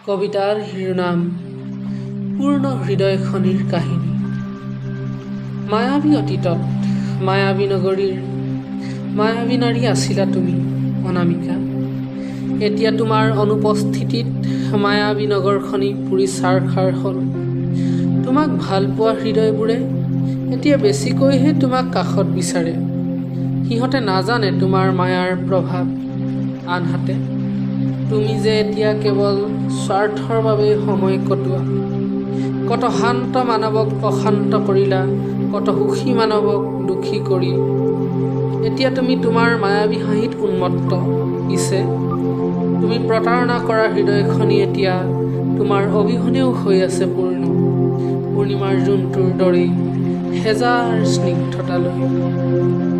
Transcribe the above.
কবিতাৰ শিৰোনাম পূৰ্ণ হৃদয়খনিৰ কাহিনী। মায়াবী অতীতত মায়াবী নগৰীৰ মায়াবী নাৰী আছিলা তুমি অনামিকা। এতিয়া তোমাৰ অনুপস্থিতিত মায়াবী নগৰখনি পুৰি ছাৰখাৰ হ'ল। তোমাক ভাল পোৱা হৃদয়বোৰে এতিয়া বেছিকৈহে তোমাক কাষত বিচাৰে। সিহঁতে নাজানে তোমাৰ মায়াৰ প্ৰভাৱ। আনহাতে তুমি যে এতিয়া কেৱল স্বাৰ্থৰ বাবে সময় কটোৱা। কত শান্ত মানৱক অশান্ত কৰিলা, কত সুখী মানৱক দুখী কৰি। এতিয়া তুমি তোমাৰ মায়াবী হাঁহিত উন্মত্ত। পিছে তুমি প্ৰতাৰণা কৰা হৃদয়খনি এতিয়া তোমাৰ অবিহনেও হৈ আছে পূৰ্ণ, পূৰ্ণিমাৰ জোনটোৰ দৰেই হেজাৰ স্নিগ্ধতালৈ।